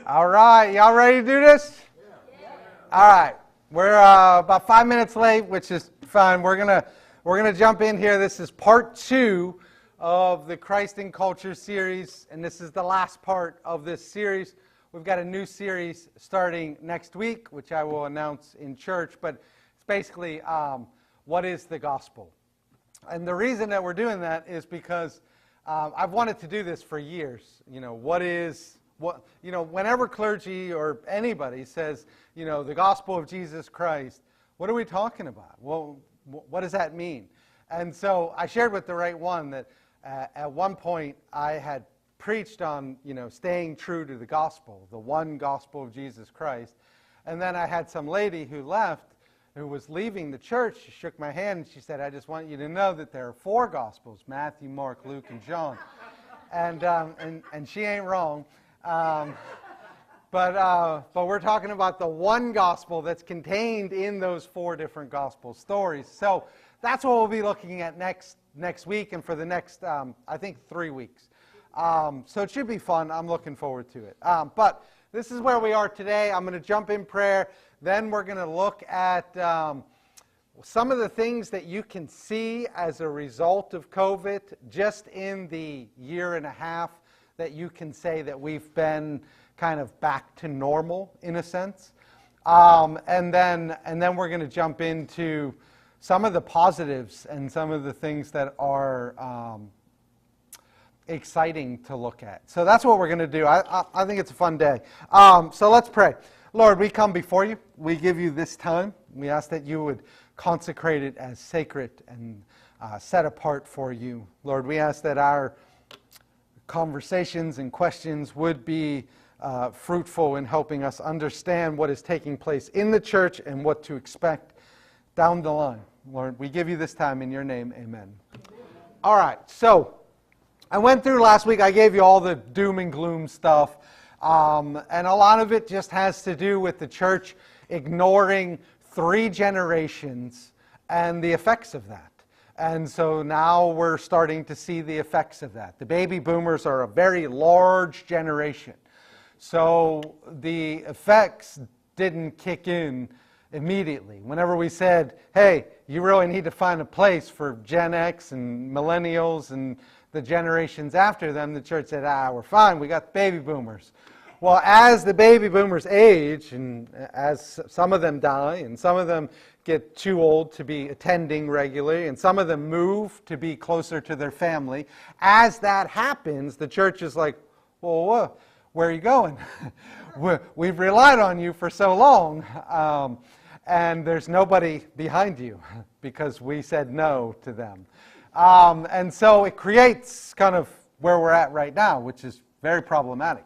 All right, y'all ready to do this? All right, we're about 5 minutes late, which is fine. We're gonna jump in here. This is part 2 of the Christ in Culture series, and this is the last part of this series. We've got a new series starting next week, which I will announce in church, but it's basically what is the gospel? And the reason that we're doing that is because I've wanted to do this for years. Whenever clergy or anybody says, the gospel of Jesus Christ, what are we talking about? Well, what does that mean? And so I shared with the right one that at one point I had preached on, staying true to the gospel, the one gospel of Jesus Christ. And then I had some lady who left, who was leaving the church. She shook my hand and she said, "I just want you to know that there are 4 gospels, Matthew, Mark, Luke, and John." And she ain't wrong. But we're talking about the one gospel that's contained in those 4 different gospel stories. So that's what we'll be looking at next week and for the next, 3 weeks. So it should be fun. I'm looking forward to it. But this is where we are today. I'm going to jump in prayer. Then we're going to look at some of the things that you can see as a result of COVID just in the year and a half that you can say that we've been kind of back to normal in a sense. And then we're going to jump into some of the positives and some of the things that are exciting to look at. So that's what we're going to do. I think it's a fun day. So let's pray. Lord, we come before you. We give you this time. We ask that you would consecrate it as sacred and set apart for you. Lord, we ask that our conversations and questions would be fruitful in helping us understand what is taking place in the church and what to expect down the line. Lord, we give you this time in your name. Amen. All right, so I went through last week. I gave you all the doom and gloom stuff. And a lot of it just has to do with the church ignoring 3 generations and the effects of that. And so now we're starting to see the effects of that. The baby boomers are a very large generation. So the effects didn't kick in immediately. Whenever we said, hey, you really need to find a place for Gen X and millennials and the generations after them, the church said, we're fine, we got baby boomers. Well, as the baby boomers age, and as some of them die, and some of them get too old to be attending regularly, and some of them move to be closer to their family, as that happens, the church is like, well, where are you going? We've relied on you for so long, and there's nobody behind you, because we said no to them. And so it creates kind of where we're at right now, which is very problematic.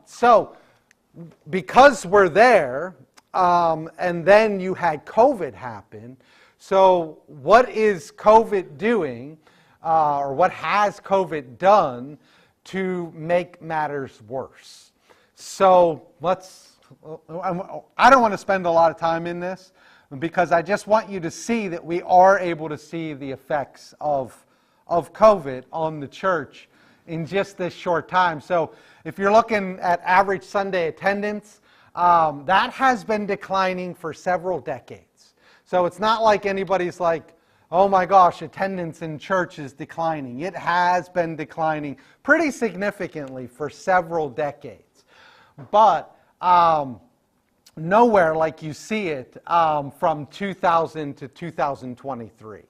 So because we're there, and then you had COVID happen, so what is COVID doing, or what has COVID done to make matters worse? So I don't want to spend a lot of time in this, because I just want you to see that we are able to see the effects of COVID on the church in just this short time. So if you're looking at average Sunday attendance, that has been declining for several decades. So it's not like anybody's like, oh my gosh, attendance in church is declining. It has been declining pretty significantly for several decades. But nowhere like you see it from 2000 to 2023.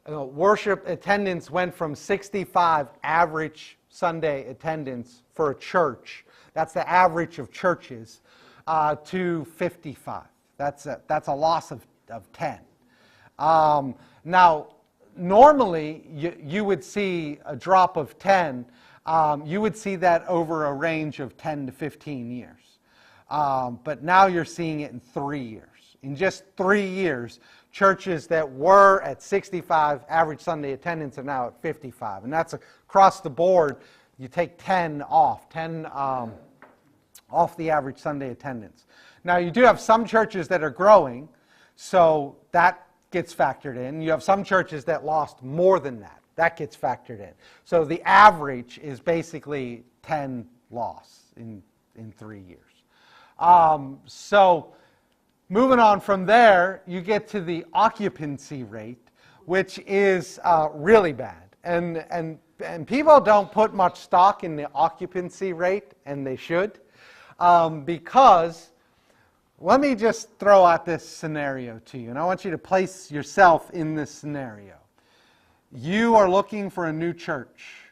Worship attendance went from 65 average Sunday attendance for a church. That's the average of churches, to 55. That's a loss of 10. Now, normally you would see a drop of 10. You would see that over a range of 10 to 15 years. But now you're seeing it in 3 years. In just 3 years, churches that were at 65 average Sunday attendance are now at 55. And that's across the board. You take 10 off the average Sunday attendance. Now, you do have some churches that are growing, so that gets factored in. You have some churches that lost more than that. That gets factored in. So the average is basically 10 loss in 3 years. So moving on from there, you get to the occupancy rate, which is really bad. And people don't put much stock in the occupancy rate, and they should, because let me just throw out this scenario to you, and I want you to place yourself in this scenario. You are looking for a new church,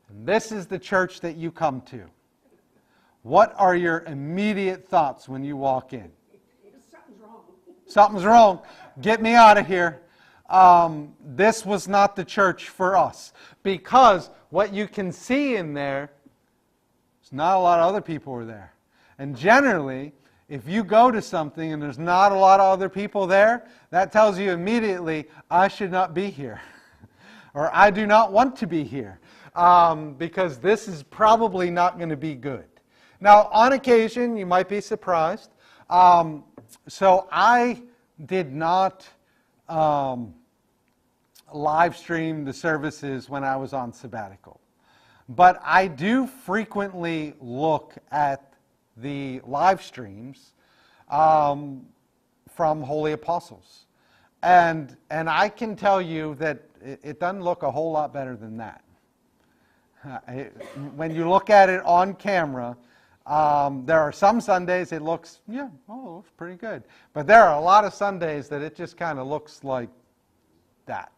and this is the church that you come to. What are your immediate thoughts when you walk in? Something's wrong. Something's wrong. Get me out of here. This was not the church for us. Because what you can see in there, there's not a lot of other people were there. And generally, if you go to something and there's not a lot of other people there, that tells you immediately, I should not be here. Or I do not want to be here. Because this is probably not going to be good. Now, on occasion, you might be surprised. So I did not live stream the services when I was on sabbatical. But I do frequently look at the live streams from Holy Apostles. And I can tell you that it doesn't look a whole lot better than that. When you look at it on camera, there are some Sundays it looks, it looks pretty good. But there are a lot of Sundays that it just kind of looks like that.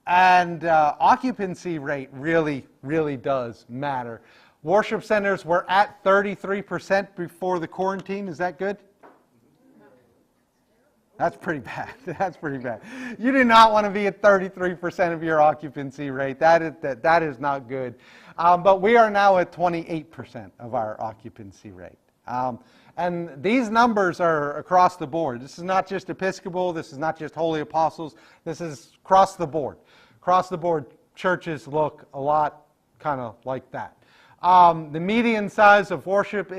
And occupancy rate really, really does matter. Worship centers were at 33% before the quarantine. Is that good? That's pretty bad. That's pretty bad. You do not want to be at 33% of your occupancy rate. That is not good. But we are now at 28% of our occupancy rate. And these numbers are across the board. This is not just Episcopal. This is not just Holy Apostles. This is across the board. Across the board, churches look a lot kind of like that. The median size of worship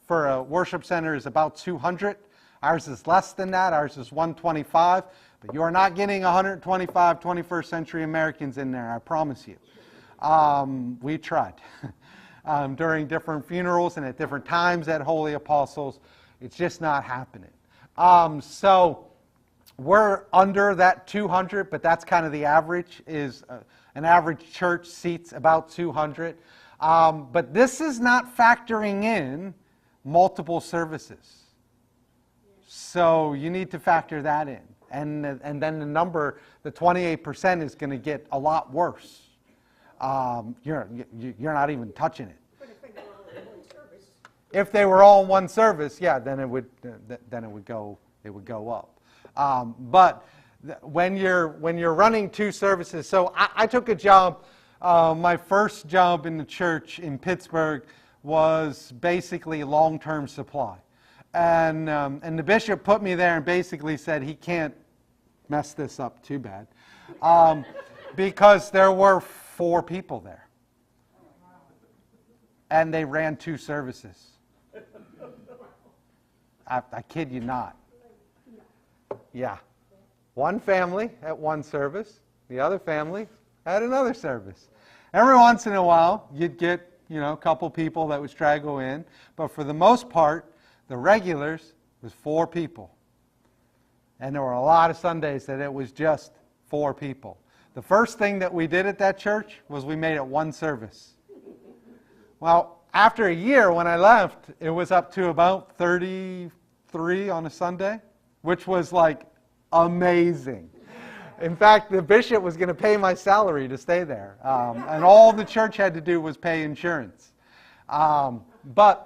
for a worship center is about 200. Ours is less than that. Ours is 125. But you are not getting 125 21st century Americans in there, I promise you. We tried. During different funerals and at different times at Holy Apostles, it's just not happening. So we're under that 200, but that's kind of the average. Is an average church seats about 200. But this is not factoring in multiple services. So you need to factor that in. And then the number, the 28%, is going to get a lot worse. You're not even touching it. But if they were all in one service. If they were all in one service, yeah, then it would go up. But when you're running two services, so I took a job. My first job in the church in Pittsburgh was basically long-term supply. And the bishop put me there and basically said he can't mess this up too bad. Because there were 4 people there. And they ran 2 services. I kid you not. Yeah. One family at one service, the other family at another service. Every once in a while, you'd get, a couple people that would straggle in. But for the most part, the regulars was 4 people. And there were a lot of Sundays that it was just 4 people. The first thing that we did at that church was we made it one service. Well, after a year when I left, it was up to about 33 on a Sunday, which was like amazing. In fact, the bishop was going to pay my salary to stay there. And all the church had to do was pay insurance. But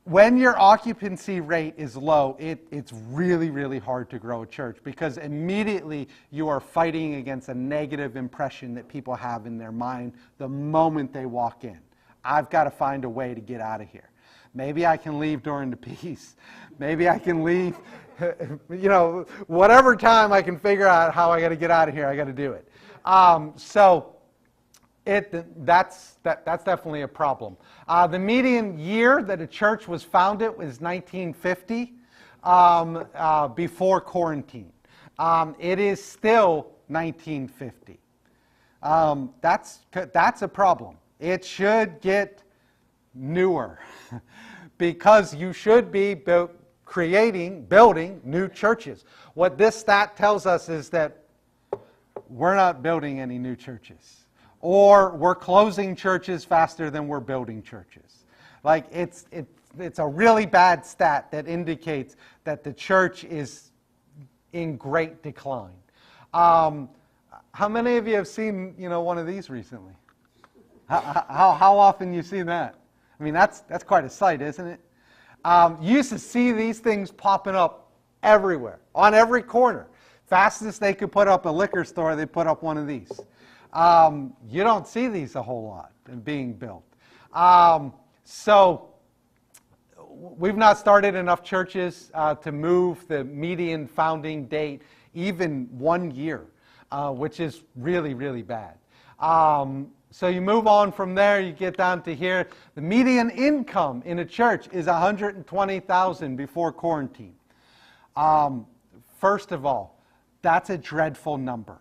when your occupancy rate is low, it's really, really hard to grow a church because immediately you are fighting against a negative impression that people have in their mind the moment they walk in. I've got to find a way to get out of here. Maybe I can leave during the peace. Maybe I can leave, whatever time I can figure out how I got to get out of here, I got to do it. So that's definitely a problem. The median year that a church was founded was 1950, before quarantine. It is still 1950. That's a problem. It should get newer because you should be building new churches. What this stat tells us is that we're not building any new churches, or we're closing churches faster than we're building churches. Like it's a really bad stat that indicates that the church is in great decline. How many of you have seen, one of these recently? How often you see that? I mean, that's quite a sight, isn't it? You used to see these things popping up everywhere, on every corner. Fastest they could put up a liquor store, they put up one of these. You don't see these a whole lot being built. So we've not started enough churches to move the median founding date even 1 year, which is really, really bad. So you move on from there, you get down to here. The median income in a church is $120,000 before quarantine. First of all, that's a dreadful number.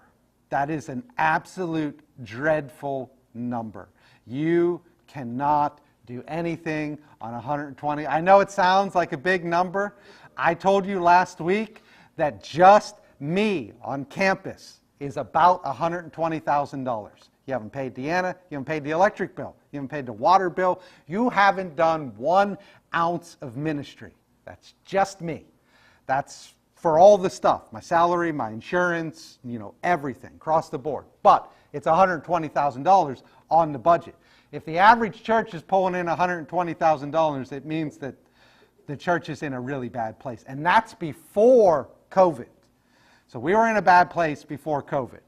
That is an absolute dreadful number. You cannot do anything on 120. I know it sounds like a big number. I told you last week that just me on campus is about $120,000. You haven't paid Deanna, you haven't paid the electric bill, you haven't paid the water bill, you haven't done 1 ounce of ministry. That's just me. That's for all the stuff, my salary, my insurance, everything, across the board. But it's $120,000 on the budget. If the average church is pulling in $120,000, it means that the church is in a really bad place. And that's before COVID. So we were in a bad place before COVID.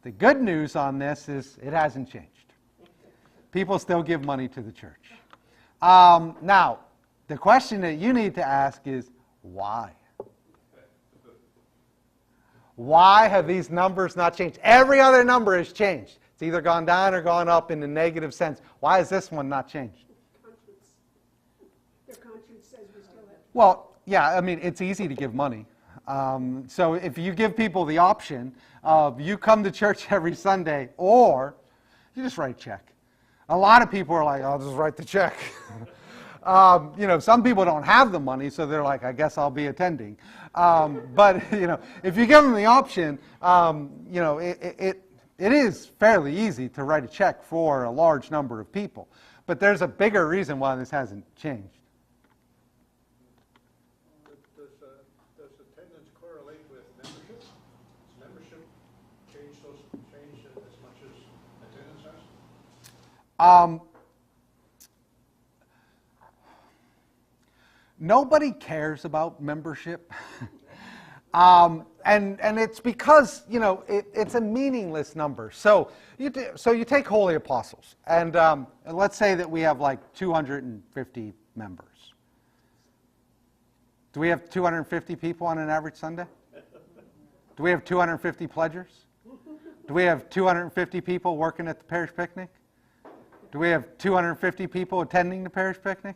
The good news on this is it hasn't changed. People still give money to the church. Now, the question that you need to ask is, why? Why have these numbers not changed? Every other number has changed. It's either gone down or gone up in the negative sense. Why has this one not changed? Conscience. Their conscience says we still have. Well, yeah, I mean, it's easy to give money. So if you give people the option of you come to church every Sunday or you just write a check. A lot of people are like, I'll just write the check. Some people don't have the money, so they're like, I guess I'll be attending. But if you give them the option, it is fairly easy to write a check for a large number of people. But there's a bigger reason why this hasn't changed. Does attendance correlate with membership? Does membership change as much as attendance has? Nobody cares about membership. And it's because, it's a meaningless number. So you take Holy Apostles, and let's say that we have like 250 members. Do we have 250 people on an average Sunday? Do we have 250 pledgers? Do we have 250 people working at the parish picnic? Do we have 250 people attending the parish picnic?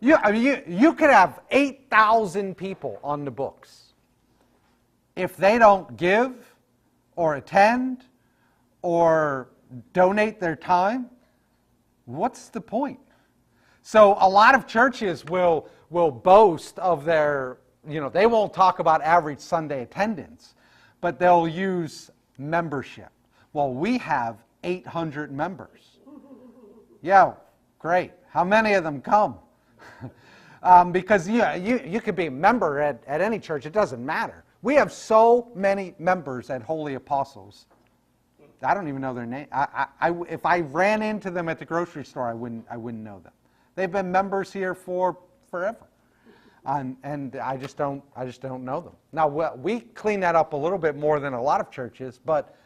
You could have 8,000 people on the books. If they don't give or attend or donate their time, what's the point? So a lot of churches will boast of their, they won't talk about average Sunday attendance, but they'll use membership. Well, we have 800 members. Yeah, great. How many of them come? Because you could be a member at any church. It doesn't matter. We have so many members at Holy Apostles. I don't even know their name. If I ran into them at the grocery store, I wouldn't know them. They've been members here for forever, and I just don't know them. Now we clean that up a little bit more than a lot of churches, but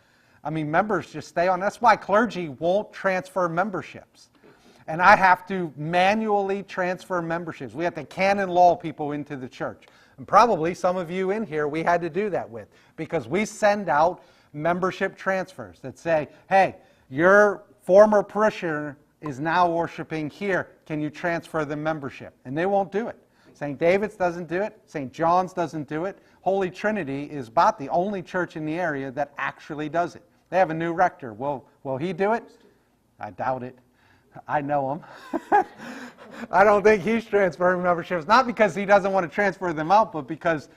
I mean members just stay on. That's why clergy won't transfer memberships. And I have to manually transfer memberships. We have to canon law people into the church. And probably some of you in here we had to do that with, because we send out membership transfers that say, hey, your former parishioner is now worshiping here. Can you transfer the membership? And they won't do it. St. David's doesn't do it. St. John's doesn't do it. Holy Trinity is about the only church in the area that actually does it. They have a new rector. Will he do it? I doubt it. I know him. I don't think he's transferring memberships, not because he doesn't want to transfer them out, but because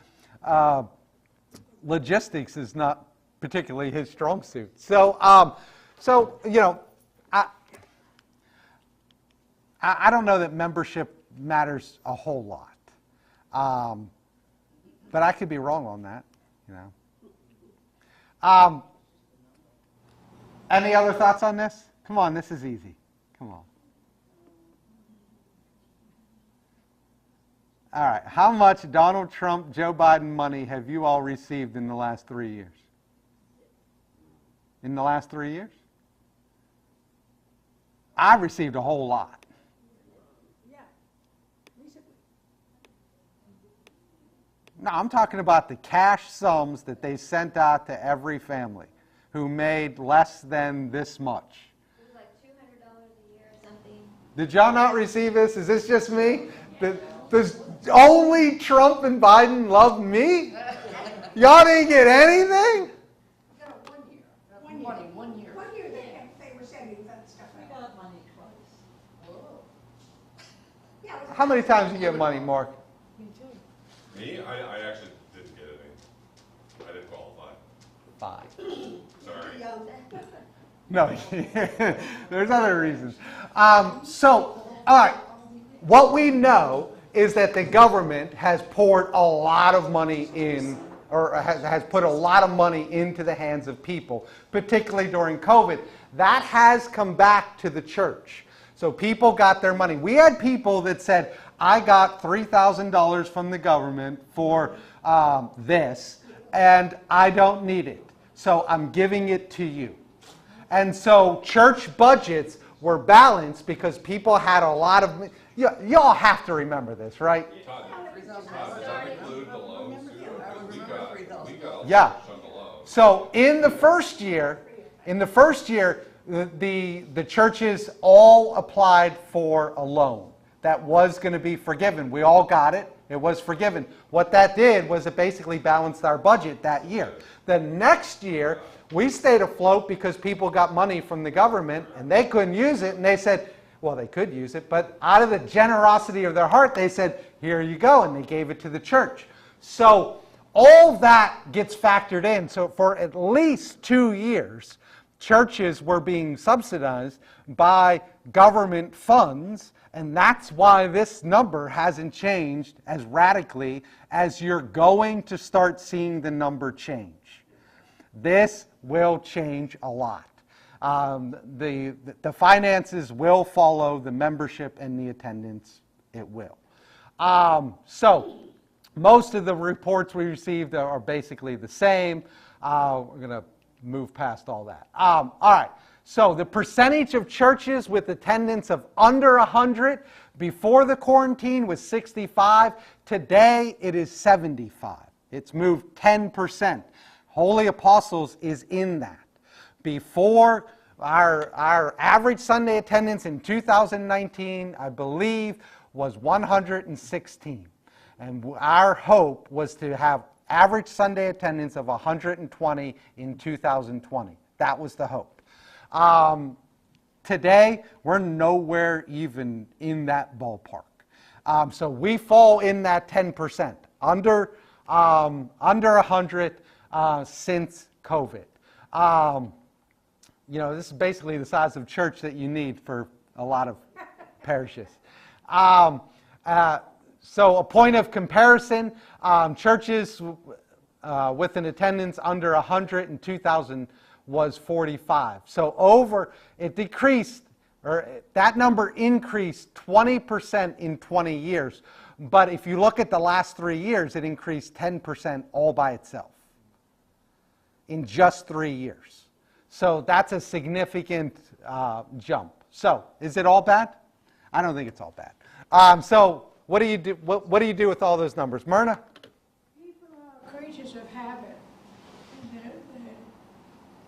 logistics is not particularly his strong suit. So, I don't know that membership matters a whole lot, but I could be wrong on that. Any other thoughts on this? Come on, this is easy. Come on. All right. How much Donald Trump, Joe Biden money have you all received in the last 3 years? In the last 3 years? I've received a whole lot. Yeah, recently. No, I'm talking about the cash sums that they sent out to every family who made less than this much. It was like $200 a year or something. Did y'all not receive this? Is this just me? Does only Trump and Biden love me? Y'all didn't get anything? One year they were sending that stuff out. got money twice. Yeah, it was- How many times you get money, Mark? Me too. Me? I actually didn't get any. I didn't qualify. 5. Sorry. Young. No, there's other reasons. So, all right, what we know is that the government has poured a lot of money in, or has put a lot of money into the hands of people, particularly during COVID. That has come back to the church. So people got their money. We had people that said, I got $3,000 from the government for this, and I don't need it. So I'm giving it to you. And so church budgets were balanced because people had a lot of... Y'all have to remember this, right? Todd, does that include the loans too? We got a Yeah. chunk of loans. So in the first year, the churches all applied for a loan that was going to be forgiven. We all got it. It was forgiven. What that did was it basically balanced our budget that year. The next year, we stayed afloat because people got money from the government and they couldn't use it. And they said, well, they could use it, but out of the generosity of their heart, they said, here you go. And they gave it to the church. So all that gets factored in. So for at least 2 years, churches were being subsidized by government funds, and that's why this number hasn't changed as radically as you're going to start seeing the number change. This will change a lot. The finances will follow the membership and the attendance. It will. So most of the reports we received are basically the same. We're going to move past all that. All right. So the percentage of churches with attendance of under 100 before the quarantine was 65. Today it is 75. It's moved 10%. Holy Apostles is in that. Before, our average Sunday attendance in 2019, I believe, was 116. And our hope was to have average Sunday attendance of 120 in 2020. That was the hope. Today, we're nowhere even in that ballpark. So we fall in that 10%, under 100 since COVID. This is basically the size of church that you need for a lot of parishes. So a point of comparison, churches with an attendance under 100 in 2000 was 45. So it decreased, or that number increased 20% in 20 years. But if you look at the last 3 years, it increased 10% all by itself in just 3 years. So that's a significant jump. So is it all bad? I don't think it's all bad. So what do you do? What do you do with all those numbers, Myrna? People are creatures of habit.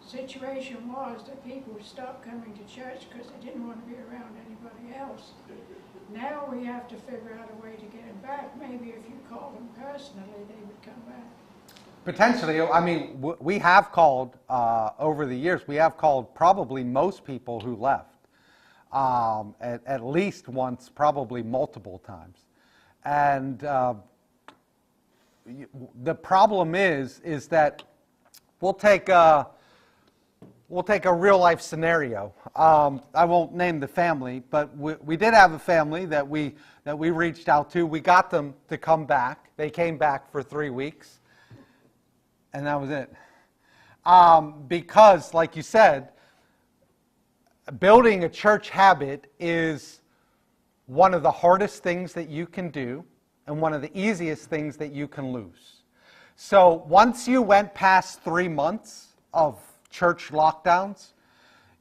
situation was that people stopped coming to church because they didn't want to be around anybody else. Now we have to figure out a way to get them back. Maybe if you called them personally, they would come back. Potentially, I mean, we have called over the years. We have called probably most people who left at least once, probably multiple times. And the problem is that we'll take a real life scenario. I won't name the family, but we did have a family that we reached out to. We got them to come back. They came back for 3 weeks. And that was it. Because, like you said, building a church habit is one of the hardest things that you can do and one of the easiest things that you can lose. So once you went past 3 months of church lockdowns,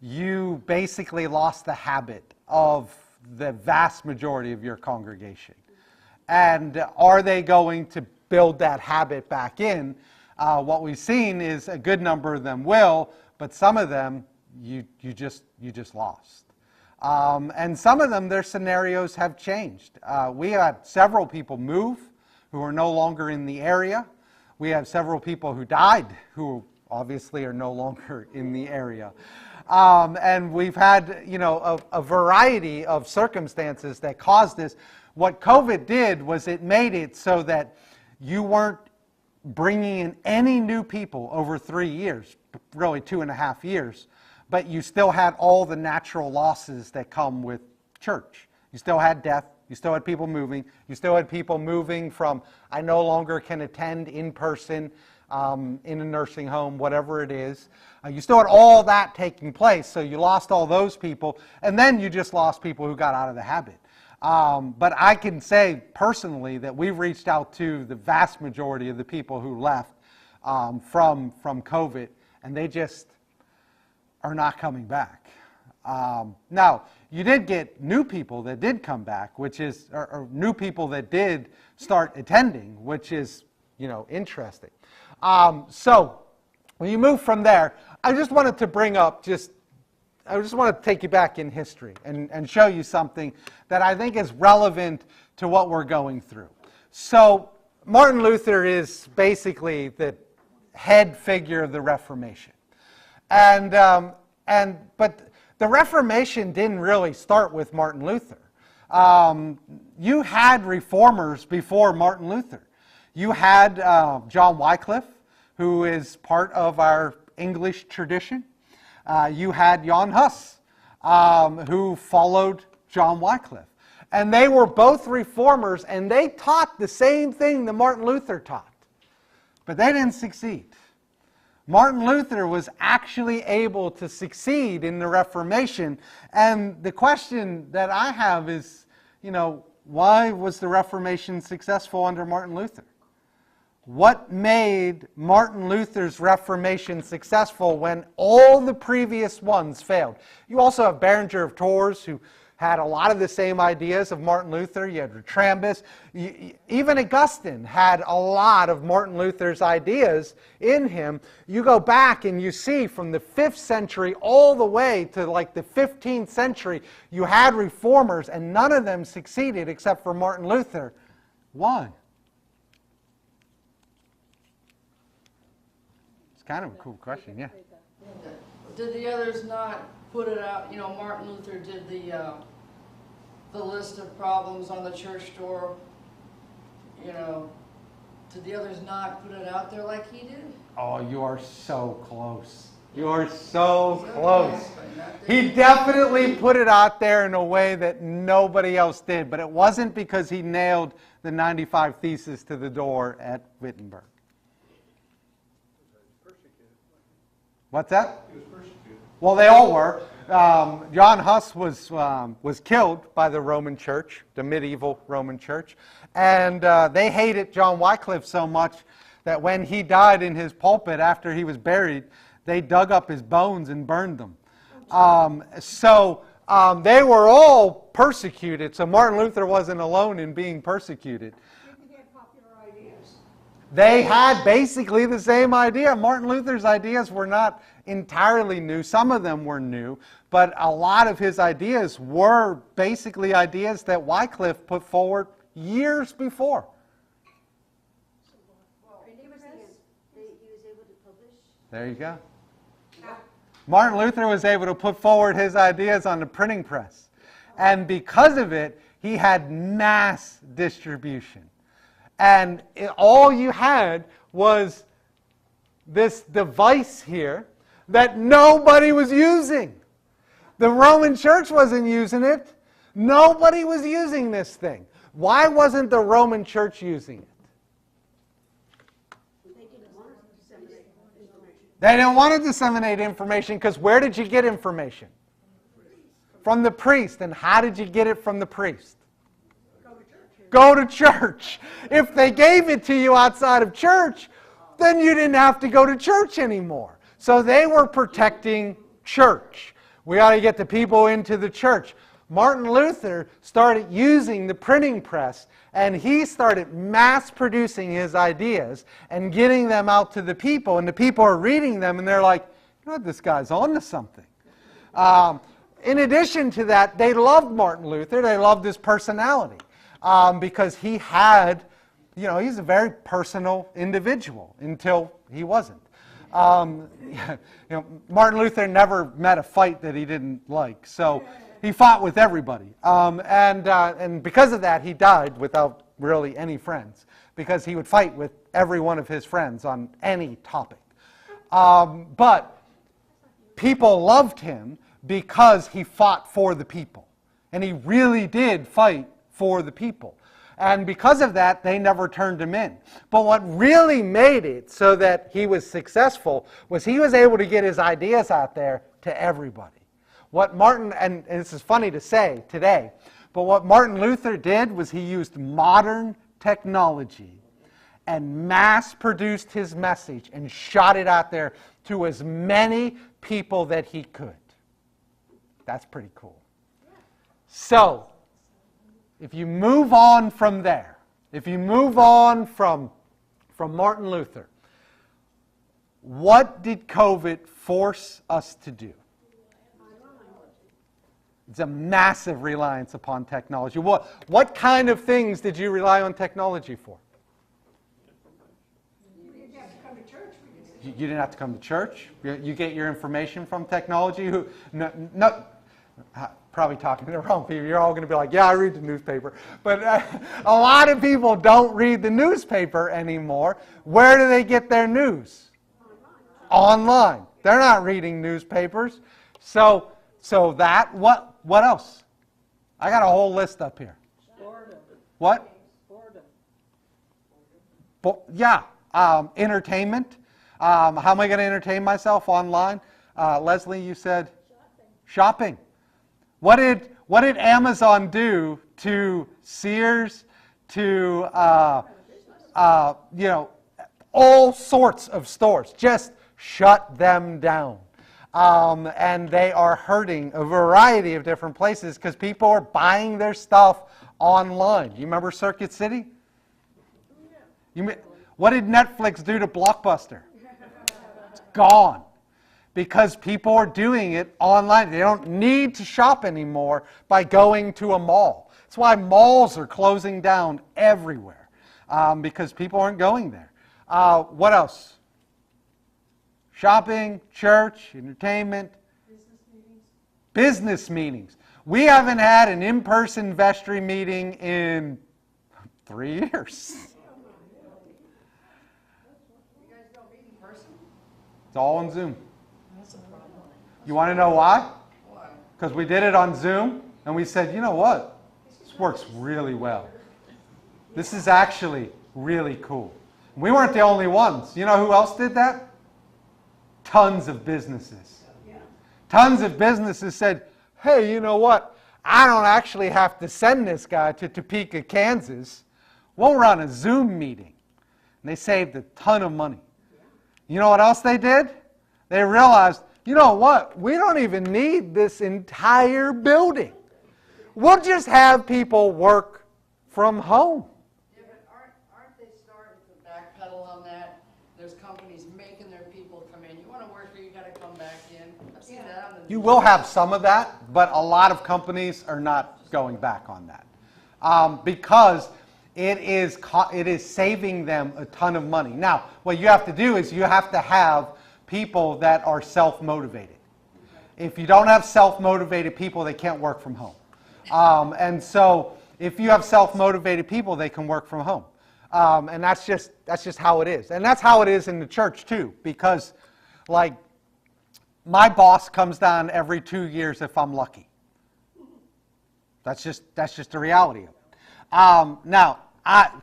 you basically lost the habit of the vast majority of your congregation. And are they going to build that habit back in? What we've seen is a good number of them will, but some of them you just lost. And some of them, their scenarios have changed. We had several people move who are no longer in the area. We have several people who died who obviously are no longer in the area. And we've had, a variety of circumstances that caused this. What COVID did was it made it so that you weren't bringing in any new people over 3 years, really 2.5 years, but you still had all the natural losses that come with church. You still had death, you still had people moving, you still had people moving from, I no longer can attend in person in a nursing home, whatever it is. You still had all that taking place, so you lost all those people, and then you just lost people who got out of the habit. But I can say personally that we've reached out to the vast majority of the people who left from COVID, and they just are not coming back. Now, you did get new people that did come back, which is, or new people that did start attending, which is, interesting. So when you move from there, I just wanted to bring up I just want to take you back in history and show you something that I think is relevant to what we're going through. So Martin Luther is basically the head figure of the Reformation. But the Reformation didn't really start with Martin Luther. You had reformers before Martin Luther. You had John Wycliffe, who is part of our English tradition. You had Jan Hus, who followed John Wycliffe. And they were both reformers, and they taught the same thing that Martin Luther taught. But they didn't succeed. Martin Luther was actually able to succeed in the Reformation. And the question that I have is, why was the Reformation successful under Martin Luther? What made Martin Luther's Reformation successful when all the previous ones failed? You also have Berenger of Tours, who had a lot of the same ideas of Martin Luther. You had Trambus. Even Augustine had a lot of Martin Luther's ideas in him. You go back and you see from the 5th century all the way to like the 15th century, you had reformers, and none of them succeeded except for Martin Luther. Why? Kind of a cool question, yeah. Did the others not put it out? Martin Luther did the list of problems on the church door. Did the others not put it out there like he did? Oh, you are so close. You are so close. He definitely put it out there in a way that nobody else did, but it wasn't because he nailed the 95 Theses to the door at Wittenberg. What's that? He was persecuted. Well, they all were. Jan Hus was killed by the Roman Church, the medieval Roman Church, and they hated John Wycliffe so much that when he died in his pulpit after he was buried, they dug up his bones and burned them. They were all persecuted. So Martin Luther wasn't alone in being persecuted. They had popular ideas. They had basically the same idea. Martin Luther's ideas were not entirely new. Some of them were new, but a lot of his ideas were basically ideas that Wycliffe put forward years before. There you go. Martin Luther was able to put forward his ideas on the printing press. And because of it, he had mass distribution. And all you had was this device here that nobody was using. The Roman Church wasn't using it. Nobody was using this thing. Why wasn't the Roman Church using it? They didn't want to disseminate information because where did you get information? From the priest. And how did you get it from the priest? Go to church. If they gave it to you outside of church, then you didn't have to go to church anymore. So they were protecting church. We got to get the people into the church. Martin Luther started using the printing press, and he started mass producing his ideas and getting them out to the people, and the people are reading them, and they're like, you know what, this guy's on to something. In addition to that, they loved Martin Luther. They loved his personality because he had, he's a very personal individual until he wasn't. Martin Luther never met a fight that he didn't like, so he fought with everybody. And because of that, he died without really any friends, because he would fight with every one of his friends on any topic. But people loved him because he fought for the people. And he really did fight for the people. And because of that, they never turned him in. But what really made it so that he was successful was he was able to get his ideas out there to everybody. What Martin, and this is funny to say today, but what Martin Luther did was he used modern technology and mass-produced his message and shot it out there to as many people that he could. That's pretty cool. So, if you move on from there, if you move on from Martin Luther, what did COVID force us to do? It's a massive reliance upon technology. What kind of things did you rely on technology for? You didn't have to come to church. You didn't have to come to church. You get your information from technology. Probably talking to the wrong people. You're all going to be like, yeah, I read the newspaper. But a lot of people don't read the newspaper anymore. Where do they get their news? Online. They're not reading newspapers. So that, what else? I got a whole list up here. Boredom. What? Boredom. Yeah. Entertainment. How am I going to entertain myself online? Leslie, you said? Shopping. What did Amazon do to Sears, to all sorts of stores? Just shut them down. And they are hurting a variety of different places because people are buying their stuff online. You remember Circuit City? What did Netflix do to Blockbuster? It's gone. Because people are doing it online. They don't need to shop anymore by going to a mall. That's why malls are closing down everywhere, because people aren't going there. What else? Shopping, church, entertainment. Business meetings. We haven't had an in-person vestry meeting in 3 years. You guys don't meet in person? It's all on Zoom. That's a problem. You want to know why? Why? Because we did it on Zoom, and we said, you know what? This works really well. This is actually really cool. We weren't the only ones. You know who else did that? Tons of businesses. Tons of businesses said, hey, you know what? I don't actually have to send this guy to Topeka, Kansas. We'll run a Zoom meeting. And they saved a ton of money. You know what else they did? They realized, you know what? We don't even need this entire building. We'll just have people work from home. Yeah, but aren't they starting to backpedal on that? There's companies making their people come in. You want to work here, you got to come back You will have some of that, but a lot of companies are not going back on that because it is saving them a ton of money. Now, what you have to do is you have to have people that are self-motivated. If you don't have self-motivated people, they can't work from home. And so if you have self-motivated people, they can work from home. And that's just how it is. And that's how it is in the church too, because like my boss comes down every 2 years if I'm lucky. That's just the reality of it. Now,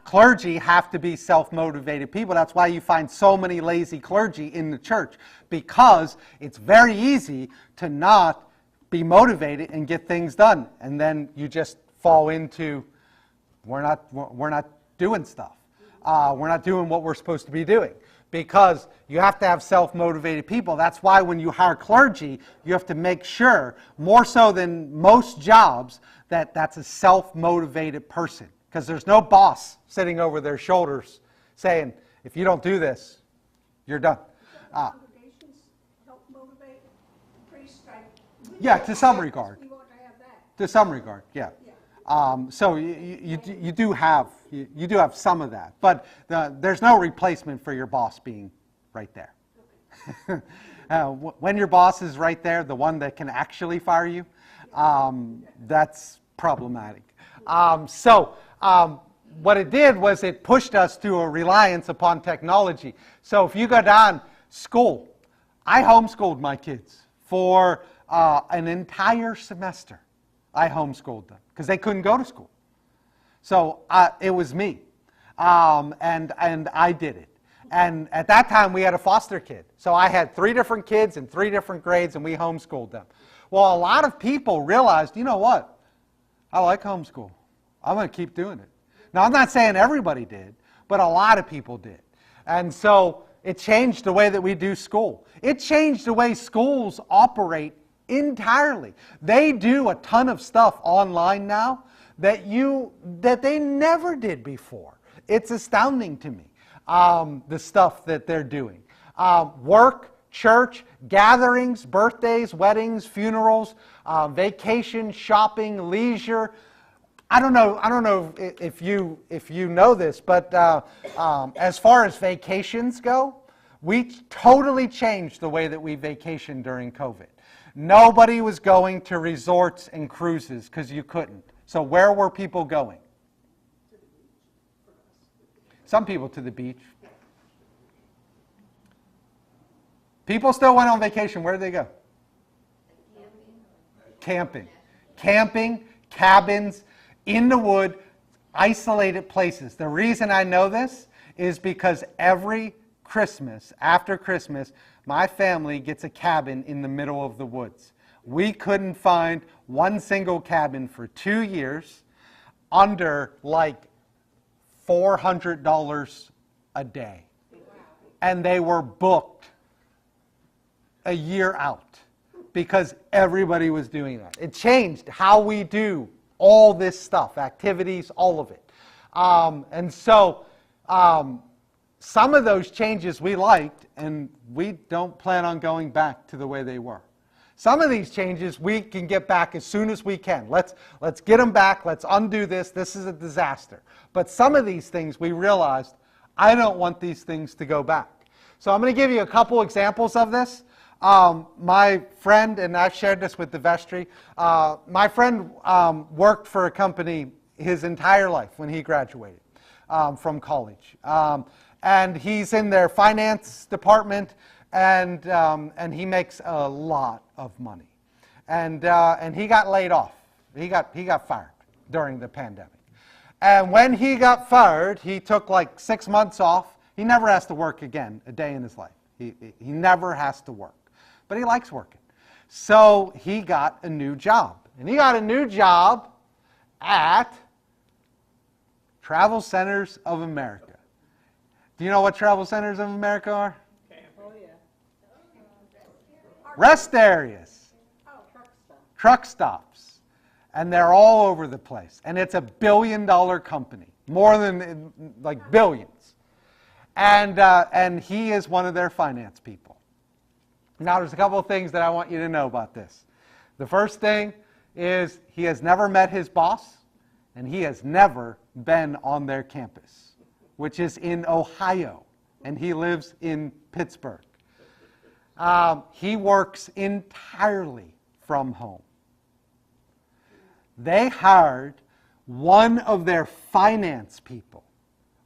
clergy have to be self-motivated people. That's why you find so many lazy clergy in the church, because it's very easy to not be motivated and get things done, and then you just fall into we're not doing stuff. We're not doing what we're supposed to be doing, because you have to have self-motivated people. That's why when you hire clergy, you have to make sure, more so than most jobs, that that's a self-motivated person. Because there's no boss sitting over their shoulders saying, if you don't do this, you're done. Congregations help motivate priests? Yeah, to some regard. We want to have that. To some regard, yeah. So you do have some of that, but there's no replacement for your boss being right there. When your boss is right there, the one that can actually fire you, that's problematic. What it did was it pushed us to a reliance upon technology. So if you go down school, I homeschooled my kids for an entire semester. I homeschooled them because they couldn't go to school. So it was me, and I did it. And at that time, we had a foster kid. So I had 3 different kids in 3 different grades, and we homeschooled them. Well, a lot of people realized, you know what? I like homeschool. I'm going to keep doing it. Now, I'm not saying everybody did, but a lot of people did. And so it changed the way that we do school. It changed the way schools operate entirely. They do a ton of stuff online now that they never did before. It's astounding to me, the stuff that they're doing. Work, church, gatherings, birthdays, weddings, funerals, vacation, shopping, leisure. I don't know if you know this, but as far as vacations go, we totally changed the way that we vacationed during COVID. Nobody was going to resorts and cruises because you couldn't. So where were people going? Some people to the beach. People still went on vacation. Where did they go? Camping. Camping, cabins, in the wood, isolated places. The reason I know this is because every Christmas, after Christmas, my family gets a cabin in the middle of the woods. We couldn't find one single cabin for 2 years under like $400 a day. And they were booked a year out because everybody was doing that. It changed how we do all this stuff, activities, all of it. Some of those changes we liked, and we don't plan on going back to the way they were. Some of these changes we can get back as soon as we can. Let's get them back. Let's undo this. This is a disaster. But some of these things we realized, I don't want these things to go back. So I'm going to give you a couple examples of this. My friend, and I've shared this with the vestry, my friend worked for a company his entire life when he graduated from college. And he's in their finance department, and he makes a lot of money. And he got laid off. He got fired during the pandemic. And when he got fired, he took like 6 months off. He never has to work again a day in his life. He never has to work. But he likes working. So he got a new job. And he got a new job at Travel Centers of America. Do you know what Travel Centers of America are? Oh, yeah. Rest areas. Oh, truck stop. Truck stops. And they're all over the place. And it's a billion-dollar company. More than, like, billions. And he is one of their finance people. Now, there's a couple of things that I want you to know about this. The first thing is he has never met his boss, and he has never been on their campus, which is in Ohio, and he lives in Pittsburgh. He works entirely from home. They hired one of their finance people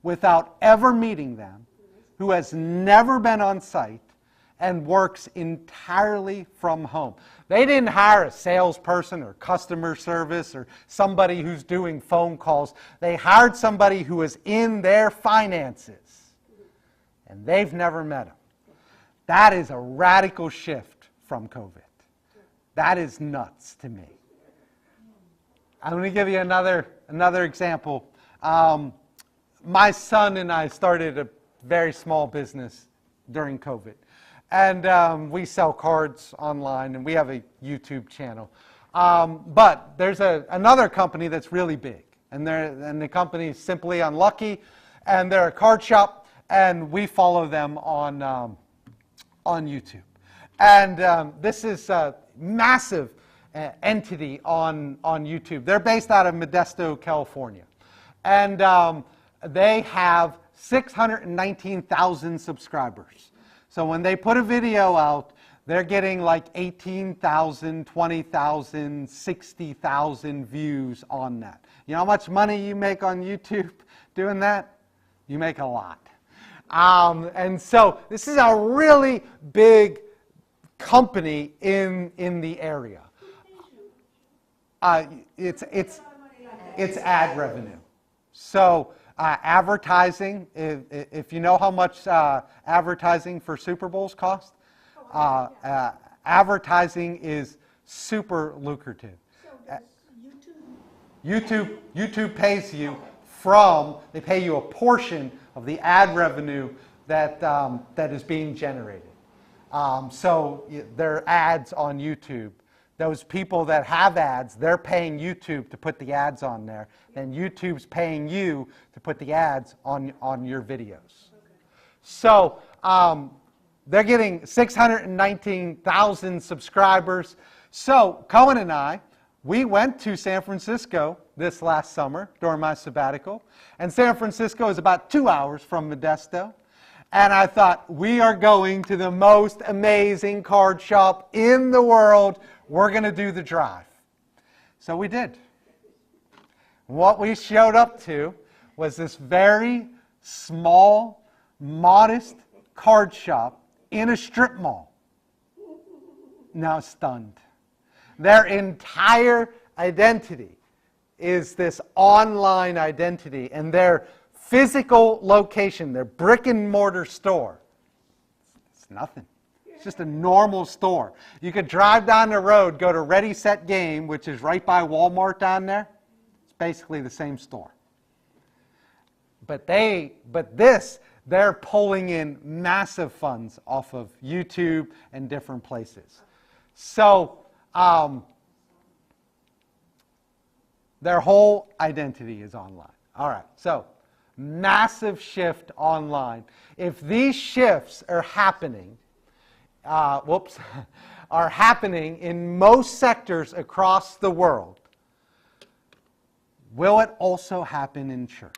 without ever meeting them, who has never been on site and works entirely from home. They didn't hire a salesperson or customer service or somebody who's doing phone calls. They hired somebody who was in their finances, and they've never met him. That is a radical shift from COVID. That is nuts to me. I'm going to give you another example. My son and I started a very small business during COVID. And we sell cards online, and we have a YouTube channel. But there's another company that's really big, and the company is Simply Unlucky, and they're a card shop, and we follow them on YouTube. And this is a massive entity on YouTube. They're based out of Modesto, California. And they have 619,000 subscribers. So when they put a video out, they're getting like 18,000, 20,000, 60,000 views on that. You know how much money you make on YouTube doing that? You make a lot. And so this is a really big company in the area. It's ad revenue. So advertising, if you know how much advertising for Super Bowls cost, advertising is super lucrative. So does YouTube pays you they pay you a portion of the ad revenue that is being generated. So there are ads on YouTube. Those people that have ads, they're paying YouTube to put the ads on there. Then YouTube's paying you to put the ads on your videos. So they're getting 619,000 subscribers. So Cohen and I, we went to San Francisco this last summer during my sabbatical. And San Francisco is about 2 hours from Modesto. And I thought, we are going to the most amazing card shop in the world. We're going to do the drive. So we did. What we showed up to was this very small, modest card shop in a strip mall. Now stunned. Their entire identity is this online identity, and their physical location, their brick and mortar store, it's nothing. It's just a normal store. You could drive down the road, go to Ready, Set, Game, which is right by Walmart down there. It's basically the same store. But they're pulling in massive funds off of YouTube and different places. So their whole identity is online. All right, so massive shift online. If these shifts are happening, are happening in most sectors across the world, will it also happen in church?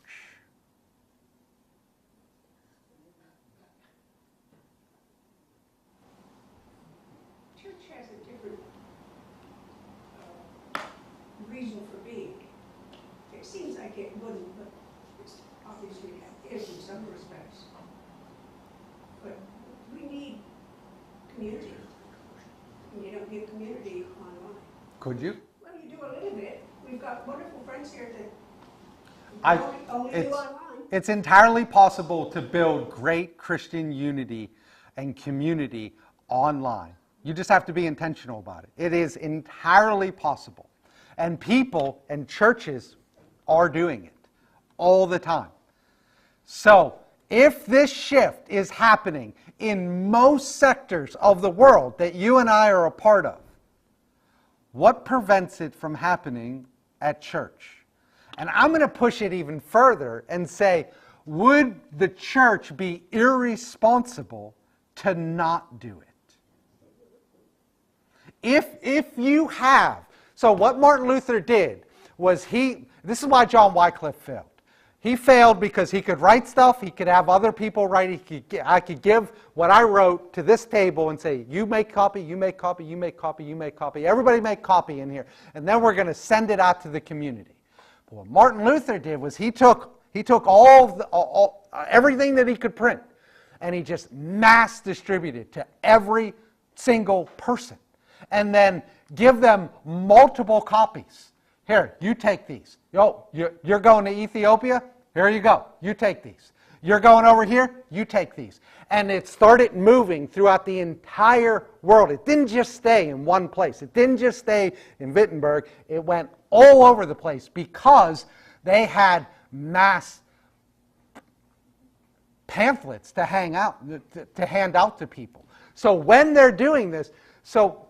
church has a different reason for being. It seems like it wouldn't, but it's obviously it is in some respects. But we need community. And you don't get community online. Could you? Well, you do a little bit. We've got wonderful friends here that only do online. It's entirely possible to build great Christian unity and community online. You just have to be intentional about it. It is entirely possible. And people and churches are doing it all the time. So, if this shift is happening in most sectors of the world that you and I are a part of, what prevents it from happening at church? And I'm going to push it even further and say, would the church be irresponsible to not do it? If you have, so what Martin Luther did was this is why John Wycliffe failed. He failed because he could write stuff, he could have other people write, I could give what I wrote to this table and say, you make copy, you make copy, you make copy, you make copy, everybody make copy in here, and then we're going to send it out to the community. But what Martin Luther did was he took everything that he could print, and he just mass distributed to every single person, and then give them multiple copies. Here, you take these. You're going to Ethiopia? Here you go. You take these. You're going over here? You take these. And it started moving throughout the entire world. It didn't just stay in one place. It didn't just stay in Wittenberg. It went all over the place because they had mass pamphlets to hand out to people. So when they're doing this, so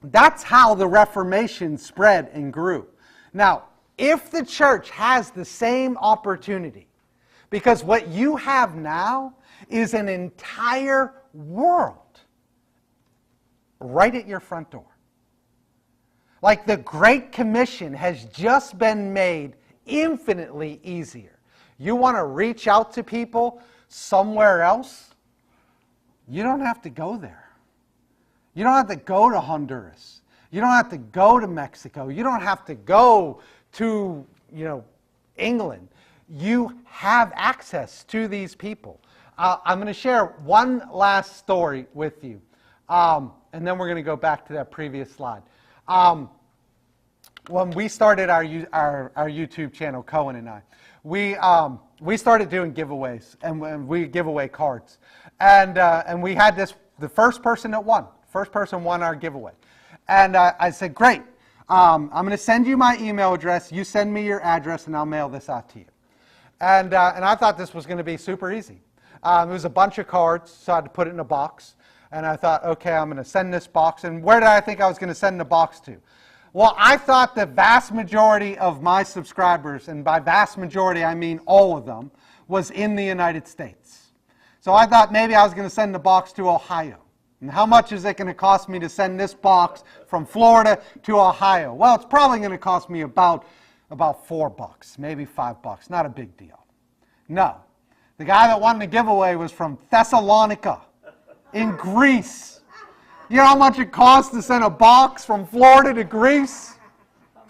that's how the Reformation spread and grew. Now, if the church has the same opportunity, because what you have now is an entire world right at your front door. Like the Great Commission has just been made infinitely easier. You want to reach out to people somewhere else? You don't have to go there. You don't have to go to Honduras. You don't have to go to Mexico. You don't have to go to, England. You have access to these people. I'm going to share one last story with you, and then we're going to go back to that previous slide. When we started our YouTube channel, Cohen and I, we started doing giveaways, and we give away cards, and we had the first person that won. First person won our giveaway. And I said, great, I'm going to send you my email address. You send me your address, and I'll mail this out to you. And I thought this was going to be super easy. It was a bunch of cards, so I had to put it in a box. And I thought, okay, I'm going to send this box. And where did I think I was going to send the box to? Well, I thought the vast majority of my subscribers, and by vast majority I mean all of them, was in the United States. So I thought maybe I was going to send the box to Ohio. And how much is it going to cost me to send this box from Florida to Ohio? Well, it's probably going to cost me about $4, maybe $5. Not a big deal. No. The guy that won the giveaway was from Thessalonica in Greece. You know how much it costs to send a box from Florida to Greece?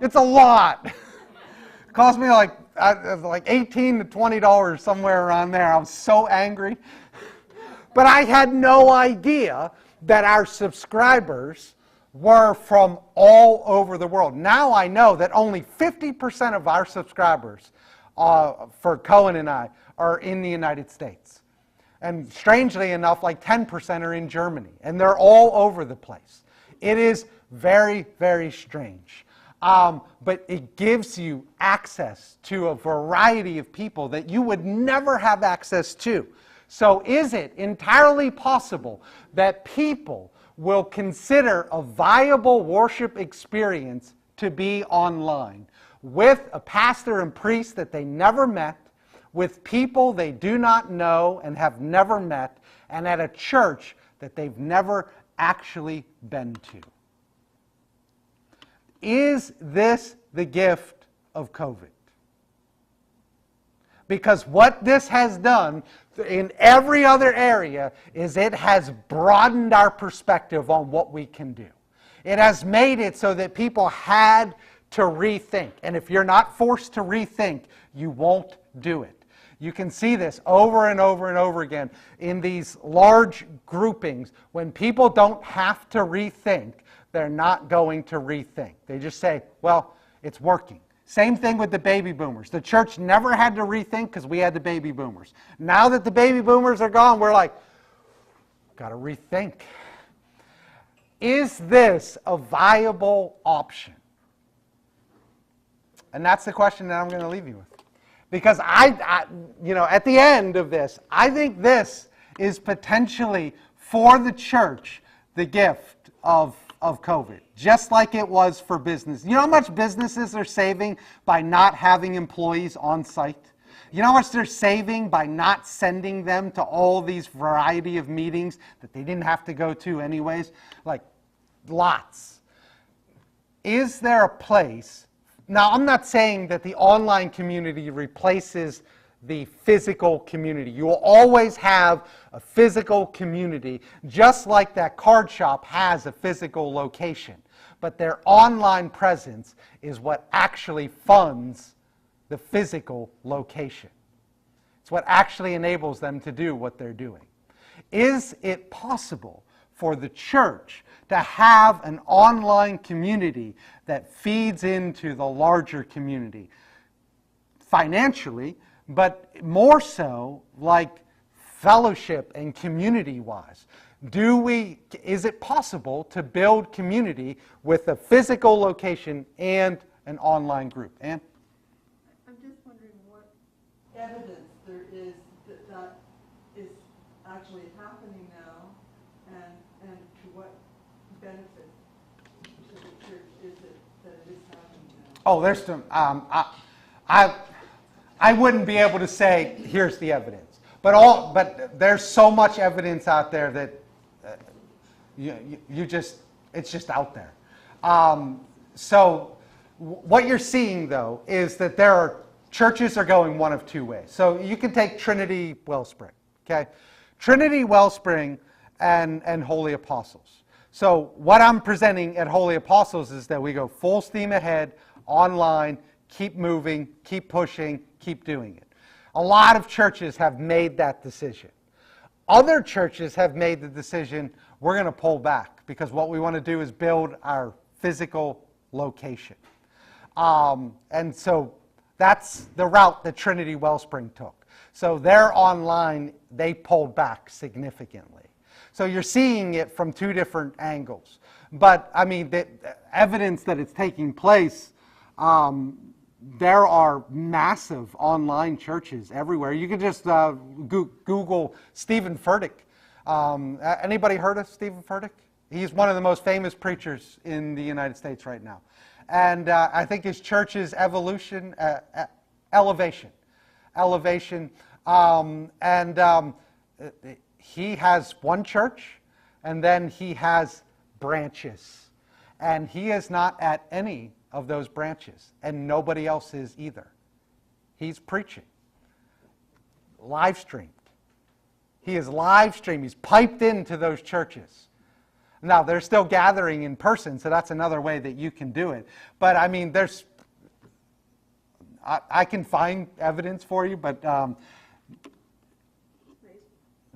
It's a lot. It cost me like $18 to $20, somewhere around there. I was so angry. But I had no idea that our subscribers were from all over the world. Now I know that only 50% of our subscribers for Cohen and I are in the United States. And strangely enough, like 10% are in Germany. And they're all over the place. It is very, very strange. But it gives you access to a variety of people that you would never have access to. So is it entirely possible that people will consider a viable worship experience to be online with a pastor and priest that they never met, with people they do not know and have never met, and at a church that they've never actually been to? Is this the gift of COVID? Because what this has done in every other area is it has broadened our perspective on what we can do. It has made it so that people had to rethink. And if you're not forced to rethink, you won't do it. You can see this over and over and over again in these large groupings. When people don't have to rethink, they're not going to rethink. They just say, well, it's working. Same thing with the baby boomers. The church never had to rethink because we had the baby boomers. Now that the baby boomers are gone, we're like, got to rethink. Is this a viable option? And that's the question that I'm going to leave you with. Because at the end of this, I think this is potentially for the church the gift of COVID, just like it was for business. You know how much businesses are saving by not having employees on site? You know how much they're saving by not sending them to all these variety of meetings that they didn't have to go to anyways? Like, lots. is there a place? Now, I'm not saying that the online community replaces the physical community. You will always have a physical community, just like that card shop has a physical location. But their online presence is what actually funds the physical location. It's what actually enables them to do what they're doing. Is it possible for the church to have an online community that feeds into the larger community financially, but more so like fellowship and community-wise? Is it possible to build community with a physical location and an online group? Ann? I'm just wondering what evidence there is that that is actually happening now, and to what benefit to the church is it that it is happening now? Oh, there's some. I wouldn't be able to say here's the evidence, but there's so much evidence out there that it's just out there. So what you're seeing though is that there are churches are going one of two ways. So you can take Trinity Wellspring, okay, Trinity Wellspring and Holy Apostles. So what I'm presenting at Holy Apostles is that we go full steam ahead, online, keep moving, keep pushing, keep doing it. A lot of churches have made that decision. Other churches have made the decision, we're going to pull back because what we want to do is build our physical location. And so that's the route that Trinity Wellspring took. So they're online, they pulled back significantly. So you're seeing it from two different angles. But, I mean, the evidence that it's taking place, there are massive online churches everywhere. You can just Google Stephen Furtick. Anybody heard of Stephen Furtick? He's one of the most famous preachers in the United States right now. And I think his church is Elevation. He has one church, and then he has branches. And he is not at any of those branches, and nobody else is either. He's preaching. Live streamed. He is live streamed. He's piped into those churches. Now, they're still gathering in person, so that's another way that you can do it. But, I mean, I can find evidence for you, but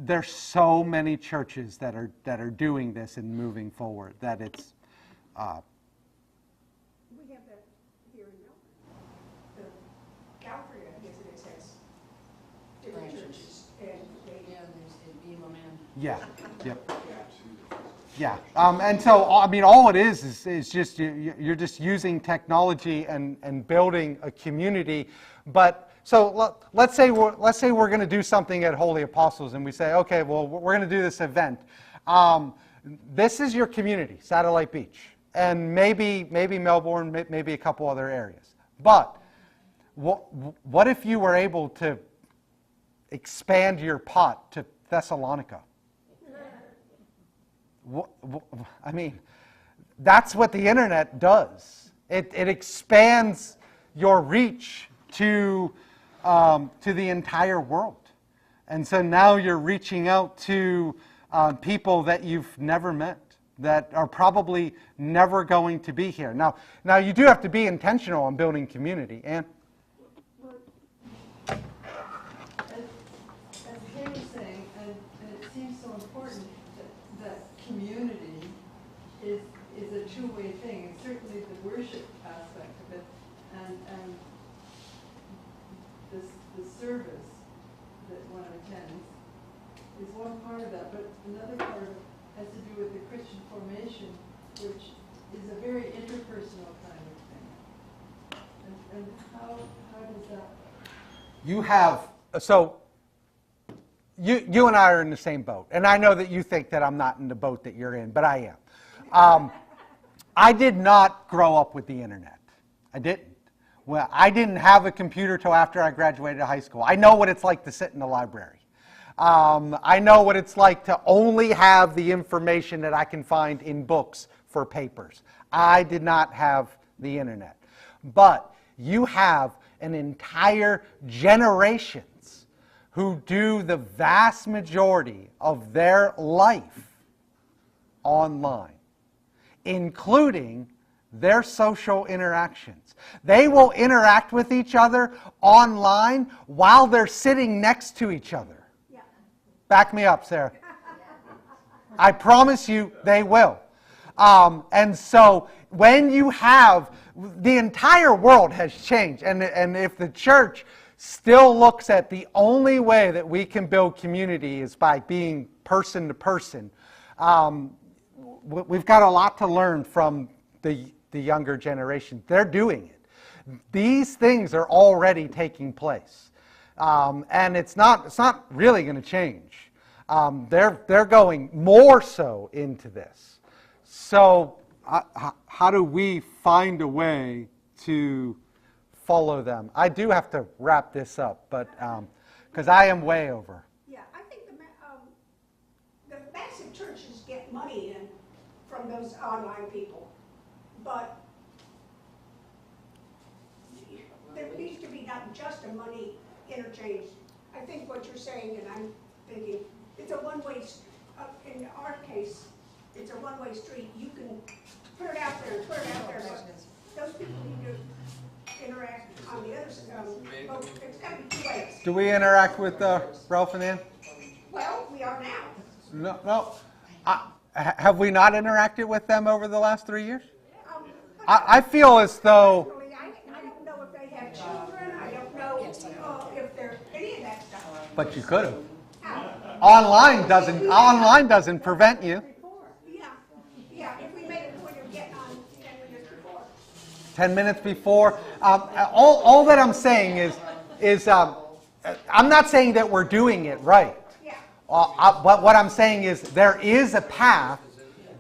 there's so many churches that are doing this and moving forward that it's... We have that here in Melbourne. The Calvary, I guess it is, has different Branches. churches, and they, Yeah, there's the Elam and Yeah, yep. Yeah, and so, I mean, all it is just you're just using technology and building a community. But so let's say we're going to do something at Holy Apostles, and we say, okay, well, we're going to do this event. This is your community, Satellite Beach, and maybe Melbourne, maybe a couple other areas. But what if you were able to expand your pot to Thessalonica? I mean, that's what the internet does. It expands your reach to the entire world. And so now you're reaching out to people that you've never met, that are probably never going to be here. Now you do have to be intentional on building community. Ann? As Kay was saying, and it seems so important that community is a two-way thing, and certainly the worship aspect of it, and the service that one attends is one part of that, but another part has to do with the Christian formation, which is a very interpersonal kind of thing. And how does that work? You have, so you and I are in the same boat. And I know that you think that I'm not in the boat that you're in, but I am. I did not grow up with the internet. I didn't. Well, I didn't have a computer till after I graduated high school. I know what it's like to sit in the library. I know what it's like to only have the information that I can find in books for papers. I did not have the internet. But you have an entire generations who do the vast majority of their life online, including their social interactions. They will interact with each other online while they're sitting next to each other. Yeah. Back me up, Sarah. I promise you they will. And so when you have, the entire world has changed. And if the church still looks at the only way that we can build community is by being person to person, we've got a lot to learn from the younger generation. They're doing it. These things are already taking place. And it's not really going to change. They're going more so into this. So how do we find a way to follow them? I do have to wrap this up, but because I am way over. Yeah, I think the massive churches get money in from those online people, but there needs to be not just a money interchange. I think what you're saying, and I'm thinking, it's a one-way, in our case, it's a one-way street. You can put it out there and put it out there, but those people need to interact on the other side. It's got to be two ways. Do we interact with Ralph and Ann? Well, we are now. No. Have we not interacted with them over the last 3 years? I feel as though... I don't know if they have children. I don't know if they're any of that stuff. But you could have. Online doesn't prevent you. Yeah, if we made a point of getting on 10 minutes before. 10 minutes before. All that I'm saying is I'm not saying that we're doing it right. Yeah. But what I'm saying is there is a path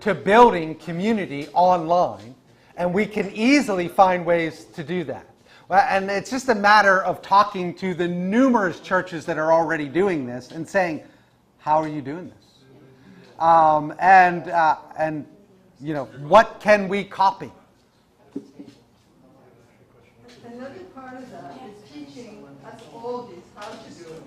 to building community online, and we can easily find ways to do that. And it's just a matter of talking to the numerous churches that are already doing this and saying, how are you doing this? And you know, what can we copy? Another part of that is teaching us oldies how to do it.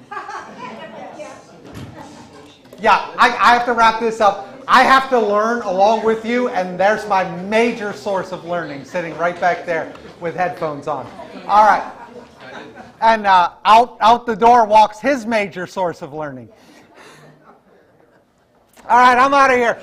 Yeah, I have to wrap this up. I have to learn along with you, and there's my major source of learning, sitting right back there with headphones on. All right. And out the door walks his major source of learning. All right, I'm out of here.